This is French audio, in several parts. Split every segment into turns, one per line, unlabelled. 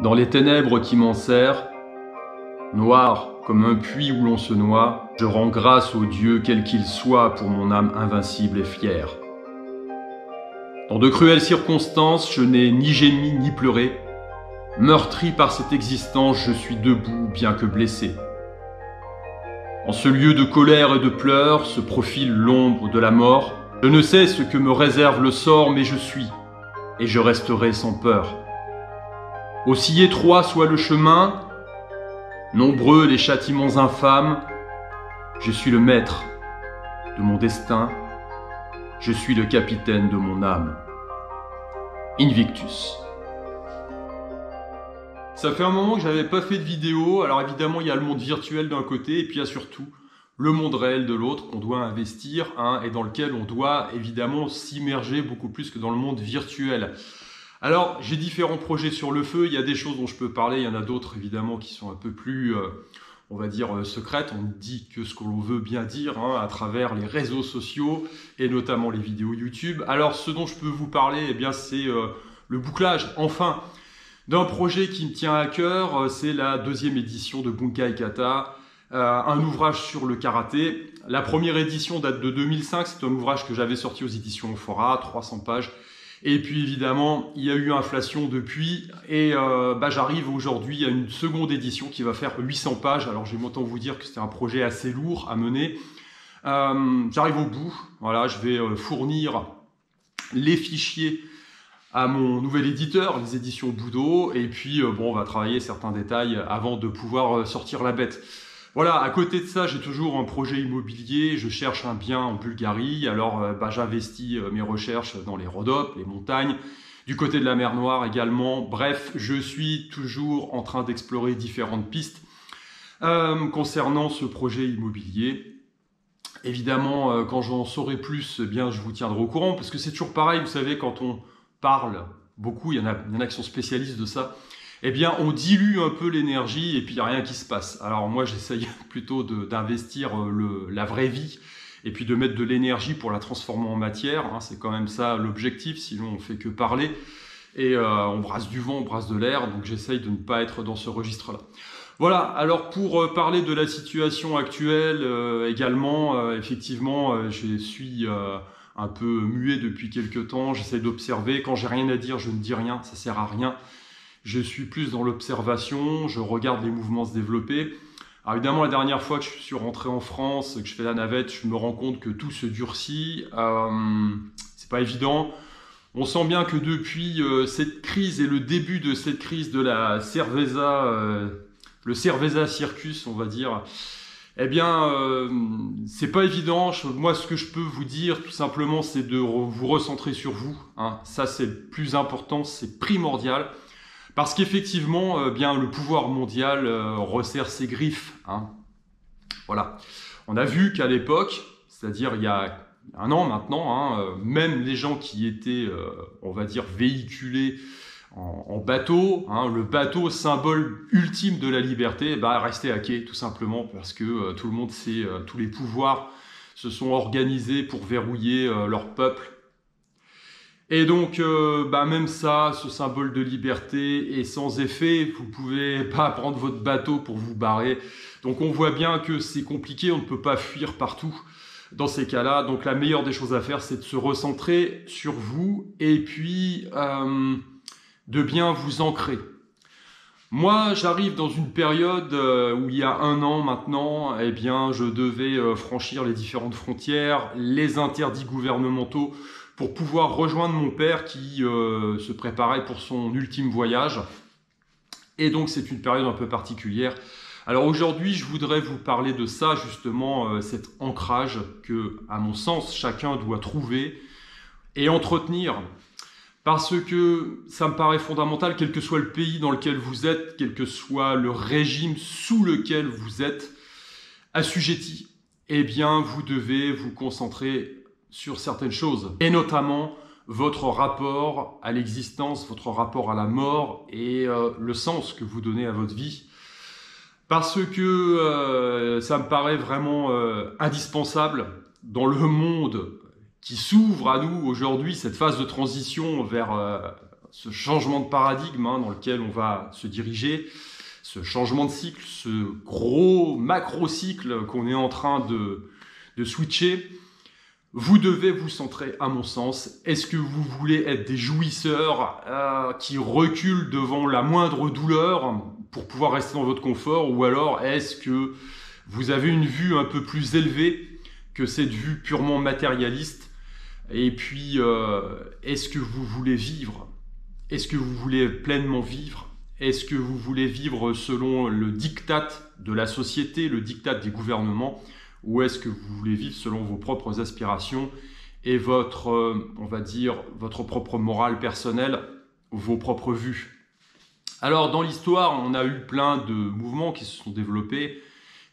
Dans les ténèbres qui m'enserrent, noir comme un puits où l'on se noie, je rends grâce au Dieu quel qu'il soit pour mon âme invincible et fière. Dans de cruelles circonstances, je n'ai ni gémi ni pleuré. Meurtri par cette existence, je suis debout bien que blessé. En ce lieu de colère et de pleurs se profile l'ombre de la mort. Je ne sais ce que me réserve le sort, mais je suis, et je resterai sans peur. Aussi étroit soit le chemin, nombreux les châtiments infâmes, je suis le maître de mon destin, je suis le capitaine de mon âme. Invictus. Ça fait un moment que j'avais pas fait de vidéo, alors évidemment il y a le monde virtuel d'un côté, et puis il y a surtout le monde réel de l'autre qu'on doit investir, et dans lequel on doit évidemment s'immerger beaucoup plus que dans le monde virtuel. Alors, j'ai différents projets sur le feu, il y a des choses dont je peux parler, il y en a d'autres évidemment qui sont un peu plus, on va dire, secrètes. On ne dit que ce qu'on veut bien dire à travers les réseaux sociaux et notamment les vidéos YouTube. Alors, ce dont je peux vous parler, eh bien, c'est le bouclage, enfin, d'un projet qui me tient à cœur, c'est la 2e édition de Bunkai Kata, un ouvrage sur le karaté. La première édition date de 2005, c'est un ouvrage que j'avais sorti aux éditions Fora, 300 pages. Et puis évidemment, il y a eu inflation depuis et j'arrive aujourd'hui à une seconde édition qui va faire 800 pages. Alors j'aime autant vous dire que c'était un projet assez lourd à mener. J'arrive au bout, voilà, je vais fournir les fichiers à mon nouvel éditeur, les éditions Boudot, et puis on va travailler certains détails avant de pouvoir sortir la bête. Voilà, à côté de ça, j'ai toujours un projet immobilier, je cherche un bien en Bulgarie, alors j'investis mes recherches dans les Rhodopes, les montagnes, du côté de la mer Noire également. Bref, je suis toujours en train d'explorer différentes pistes concernant ce projet immobilier. Évidemment, quand j'en saurai plus, eh bien, je vous tiendrai au courant, parce que c'est toujours pareil, vous savez, quand on parle beaucoup, il y en a qui sont spécialistes de ça, eh bien, on dilue un peu l'énergie et puis il n'y a rien qui se passe. Alors moi, j'essaye plutôt d'investir la vraie vie et puis de mettre de l'énergie pour la transformer en matière. C'est quand même ça l'objectif, sinon on fait que parler. Et on brasse du vent, on brasse de l'air, donc j'essaye de ne pas être dans ce registre-là. Voilà, alors pour parler de la situation actuelle également, effectivement, je suis un peu muet depuis quelques temps, j'essaie d'observer. Quand j'ai rien à dire, je ne dis rien, ça sert à rien. Je suis plus dans l'observation, je regarde les mouvements se développer. Alors évidemment, la dernière fois que je suis rentré en France, que je fais la navette, je me rends compte que tout se durcit. C'est pas évident. On sent bien que depuis cette crise et le début de cette crise de la Cerveza, le Cerveza Circus, on va dire, eh bien, c'est pas évident. Moi, ce que je peux vous dire, tout simplement, c'est de vous recentrer sur vous. Ça, c'est le plus important, c'est primordial. Parce qu'effectivement, bien le pouvoir mondial resserre ses griffes. Voilà. On a vu qu'à l'époque, c'est-à-dire il y a un an maintenant, même les gens qui étaient, on va dire, véhiculés en bateau, le bateau symbole ultime de la liberté, restait à quai tout simplement parce que tout le monde sait, tous les pouvoirs se sont organisés pour verrouiller leur peuple. Et donc, même ça, ce symbole de liberté est sans effet. Vous pouvez pas prendre votre bateau pour vous barrer. Donc, on voit bien que c'est compliqué. On ne peut pas fuir partout dans ces cas-là. Donc, la meilleure des choses à faire, c'est de se recentrer sur vous et puis de bien vous ancrer. Moi, j'arrive dans une période où il y a un an maintenant, eh bien, je devais franchir les différentes frontières, les interdits gouvernementaux, pour pouvoir rejoindre mon père qui se préparait pour son ultime voyage. Et donc, c'est une période un peu particulière. Alors aujourd'hui, je voudrais vous parler de ça, justement, cet ancrage que, à mon sens, chacun doit trouver et entretenir. Parce que ça me paraît fondamental, quel que soit le pays dans lequel vous êtes, quel que soit le régime sous lequel vous êtes assujetti, eh bien, vous devez vous concentrer sur certaines choses, et notamment votre rapport à l'existence, votre rapport à la mort et le sens que vous donnez à votre vie. Parce que ça me paraît vraiment indispensable dans le monde qui s'ouvre à nous aujourd'hui, cette phase de transition vers ce changement de paradigme dans lequel on va se diriger, ce changement de cycle, ce gros macro-cycle qu'on est en train de switcher, vous devez vous centrer, à mon sens. Est-ce que vous voulez être des jouisseurs qui reculent devant la moindre douleur pour pouvoir rester dans votre confort, ou alors est-ce que vous avez une vue un peu plus élevée que cette vue purement matérialiste? Et puis, est-ce que vous voulez vivre? Est-ce que vous voulez pleinement vivre? Est-ce que vous voulez vivre selon le diktat de la société, le diktat des gouvernements? Ou est-ce que vous voulez vivre selon vos propres aspirations et votre, on va dire, votre propre morale personnelle, vos propres vues? Alors, dans l'histoire, on a eu plein de mouvements qui se sont développés,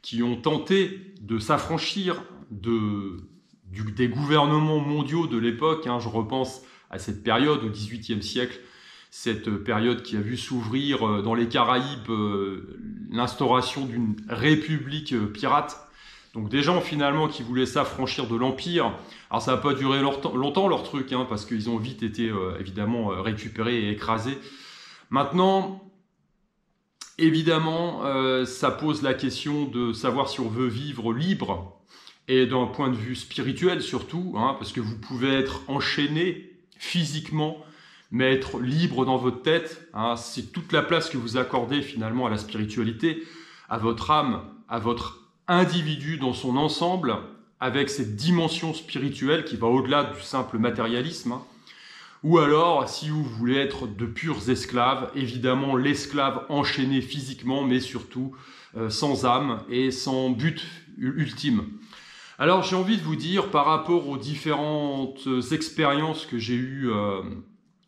qui ont tenté de s'affranchir des gouvernements mondiaux de l'époque. Je repense à cette période au XVIIIe siècle, cette période qui a vu s'ouvrir dans les Caraïbes l'instauration d'une république pirate. Donc des gens finalement qui voulaient s'affranchir de l'Empire. Alors ça n'a pas duré longtemps leur truc, parce qu'ils ont vite été évidemment récupérés et écrasés. Maintenant, évidemment, ça pose la question de savoir si on veut vivre libre, et d'un point de vue spirituel surtout, parce que vous pouvez être enchaîné physiquement, mais être libre dans votre tête. C'est toute la place que vous accordez finalement à la spiritualité, à votre âme, à votre individu dans son ensemble, avec cette dimension spirituelle qui va au-delà du simple matérialisme. Ou alors, si vous voulez être de purs esclaves, évidemment l'esclave enchaîné physiquement, mais surtout sans âme et sans but ultime. Alors j'ai envie de vous dire, par rapport aux différentes expériences que j'ai eues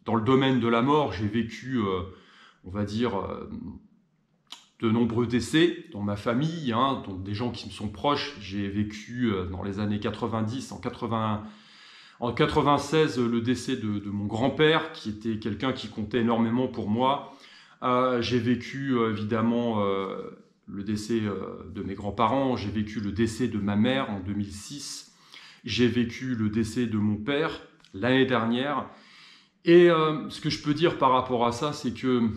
dans le domaine de la mort, j'ai vécu, on va dire, de nombreux décès dans ma famille, donc des gens qui me sont proches. J'ai vécu dans les années 90, en 96, le décès de mon grand-père, qui était quelqu'un qui comptait énormément pour moi. J'ai vécu évidemment le décès de mes grands-parents, j'ai vécu le décès de ma mère en 2006, j'ai vécu le décès de mon père l'année dernière. Et ce que je peux dire par rapport à ça, c'est que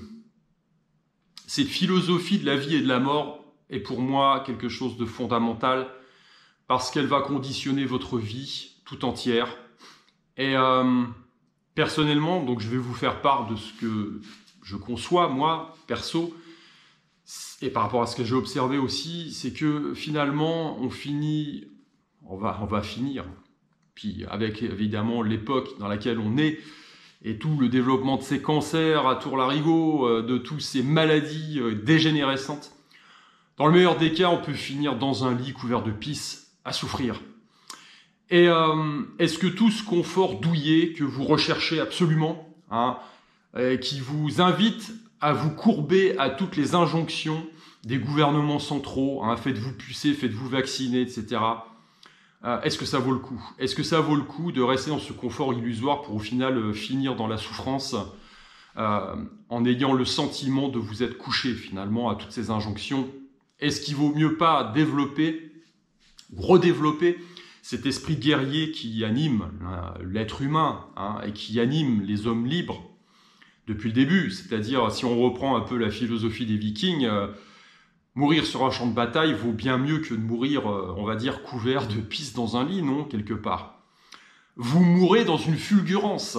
cette philosophie de la vie et de la mort est pour moi quelque chose de fondamental, parce qu'elle va conditionner votre vie tout entière. Et personnellement, donc je vais vous faire part de ce que je conçois, moi, perso, et par rapport à ce que j'ai observé aussi, c'est que finalement, on va finir, puis avec évidemment l'époque dans laquelle on est, et tout le développement de ces cancers à tour-larigot, de toutes ces maladies dégénérescentes. Dans le meilleur des cas, on peut finir dans un lit couvert de pisse, à souffrir. Et est-ce que tout ce confort douillet que vous recherchez absolument, qui vous invite à vous courber à toutes les injonctions des gouvernements centraux, faites-vous pucer, faites-vous vacciner, etc., est-ce que ça vaut le coup? Est-ce que ça vaut le coup de rester dans ce confort illusoire pour au final finir dans la souffrance en ayant le sentiment de vous être couché finalement à toutes ces injonctions? Est-ce qu'il vaut mieux pas développer, redévelopper cet esprit guerrier qui anime l'être humain et qui anime les hommes libres depuis le début? C'est-à-dire, si on reprend un peu la philosophie des Vikings, mourir sur un champ de bataille vaut bien mieux que de mourir, on va dire, couvert de pisse dans un lit, non, quelque part. Vous mourrez dans une fulgurance,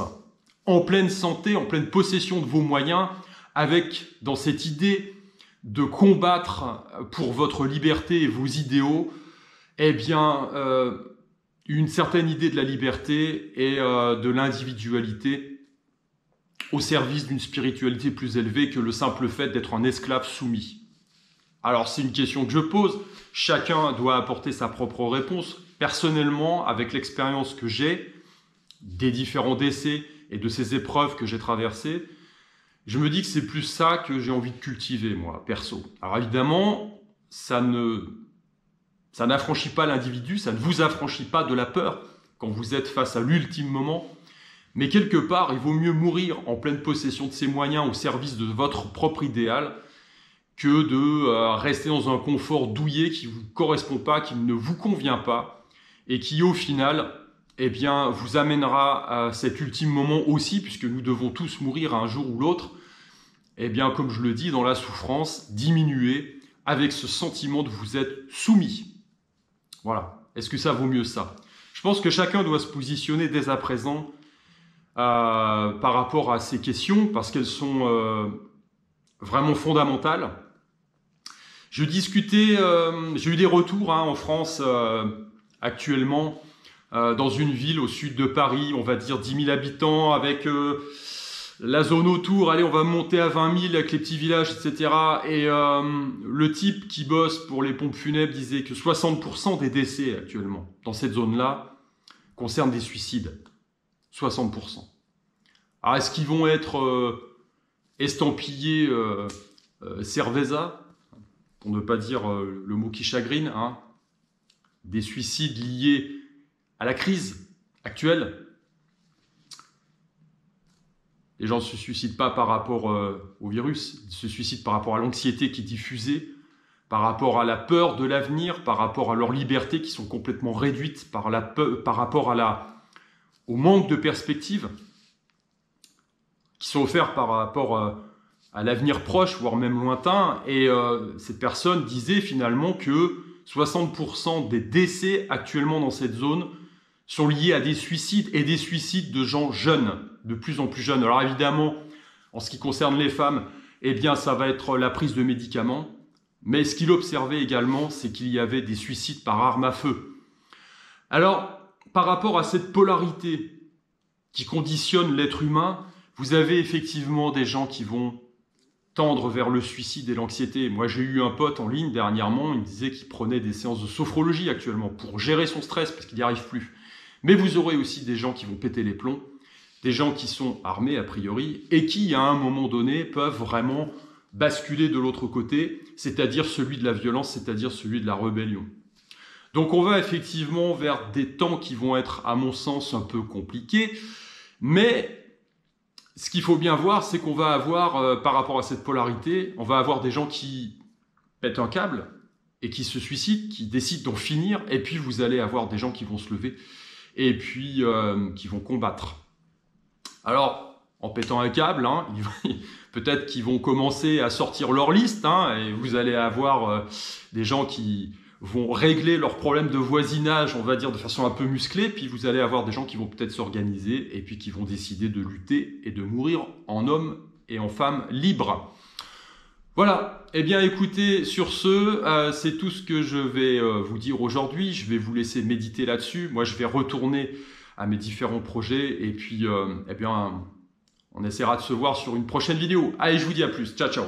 en pleine santé, en pleine possession de vos moyens, avec, dans cette idée de combattre pour votre liberté et vos idéaux, eh bien, une certaine idée de la liberté et de l'individualité au service d'une spiritualité plus élevée que le simple fait d'être un esclave soumis. Alors, c'est une question que je pose. Chacun doit apporter sa propre réponse. Personnellement, avec l'expérience que j'ai des différents décès et de ces épreuves que j'ai traversées, je me dis que c'est plus ça que j'ai envie de cultiver, moi, perso. Alors évidemment, ça n'affranchit pas l'individu, ça ne vous affranchit pas de la peur quand vous êtes face à l'ultime moment. Mais quelque part, il vaut mieux mourir en pleine possession de ses moyens au service de votre propre idéal que de rester dans un confort douillet qui ne vous correspond pas, qui ne vous convient pas et qui, au final, eh bien, vous amènera à cet ultime moment aussi, puisque nous devons tous mourir un jour ou l'autre, eh bien, comme je le dis, dans la souffrance, diminuer avec ce sentiment de vous être soumis. Voilà. Est-ce que ça vaut mieux ça? Je pense que chacun doit se positionner dès à présent par rapport à ces questions, parce qu'elles sont vraiment fondamentales. J'ai eu des retours en France actuellement, dans une ville au sud de Paris, on va dire 10 000 habitants, avec la zone autour, allez, on va monter à 20 000 avec les petits villages, etc. Et le type qui bosse pour les pompes funèbres disait que 60% des décès actuellement dans cette zone-là concernent des suicides. 60%. Alors, est-ce qu'ils vont être estampillés Cerveza, pour ne pas dire le mot qui chagrine, des suicides liés à la crise actuelle? Les gens ne se suicident pas par rapport au virus, ils se suicident par rapport à l'anxiété qui est diffusée, par rapport à la peur de l'avenir, par rapport à leurs libertés qui sont complètement réduites, par rapport au manque de perspectives qui sont offerts par rapport à l'avenir proche, voire même lointain. Et cette personne disait finalement que 60% des décès actuellement dans cette zone sont liés à des suicides, et des suicides de gens jeunes, de plus en plus jeunes. Alors évidemment, en ce qui concerne les femmes, eh bien ça va être la prise de médicaments. Mais ce qu'il observait également, c'est qu'il y avait des suicides par arme à feu. Alors, par rapport à cette polarité qui conditionne l'être humain, vous avez effectivement des gens qui vont tendre vers le suicide et l'anxiété. Moi, j'ai eu un pote en ligne dernièrement, il me disait qu'il prenait des séances de sophrologie actuellement pour gérer son stress parce qu'il n'y arrive plus. Mais vous aurez aussi des gens qui vont péter les plombs, des gens qui sont armés a priori et qui, à un moment donné, peuvent vraiment basculer de l'autre côté, c'est-à-dire celui de la violence, c'est-à-dire celui de la rébellion. Donc on va effectivement vers des temps qui vont être, à mon sens, un peu compliqués, mais ce qu'il faut bien voir, c'est qu'on va avoir, par rapport à cette polarité, on va avoir des gens qui pètent un câble et qui se suicident, qui décident d'en finir, et puis vous allez avoir des gens qui vont se lever et puis qui vont combattre. Alors, en pétant un câble, peut-être qu'ils vont commencer à sortir leur liste, et vous allez avoir des gens qui vont régler leurs problèmes de voisinage, on va dire, de façon un peu musclée, puis vous allez avoir des gens qui vont peut-être s'organiser et puis qui vont décider de lutter et de mourir en hommes et en femmes libres. Voilà, eh bien écoutez, sur ce, c'est tout ce que je vais vous dire aujourd'hui. Je vais vous laisser méditer là-dessus. Moi, je vais retourner à mes différents projets et puis, eh bien, on essaiera de se voir sur une prochaine vidéo. Allez, je vous dis à plus. Ciao, ciao.